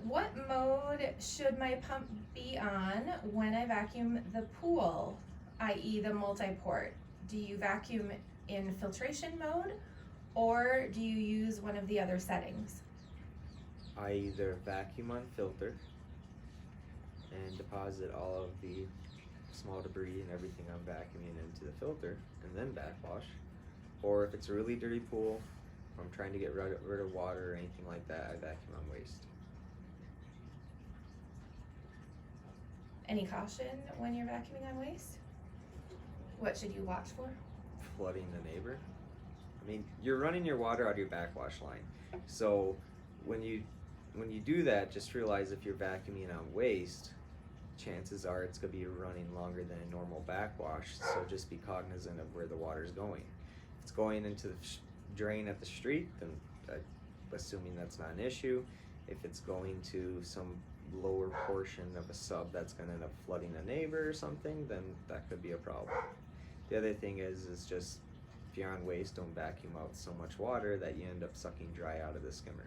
What mode should my pump be on when I vacuum the pool, i.e. the multi-port? Do you vacuum in filtration mode or do you use one of the other settings? I either vacuum on filter and deposit all of the small debris and everything I'm vacuuming into the filter and then backwash. Or if it's a really dirty pool, or I'm trying to get rid of water or anything like that, I vacuum on waste. Any caution when you're vacuuming on waste? What should you watch for? Flooding the neighbor. I mean, you're running your water out of your backwash line. So when you do that, just realize if you're vacuuming on waste, chances are it's going to be running longer than a normal backwash. So just be cognizant of where the water's going. If it's going into the drain at the street, then I'm assuming that's not an issue. If it's going to some lower portion of a sub that's going to end up flooding a neighbor or something, then that could be a problem. The other thing is just if you're on waste, don't vacuum out so much water that you end up sucking dry out of the skimmer.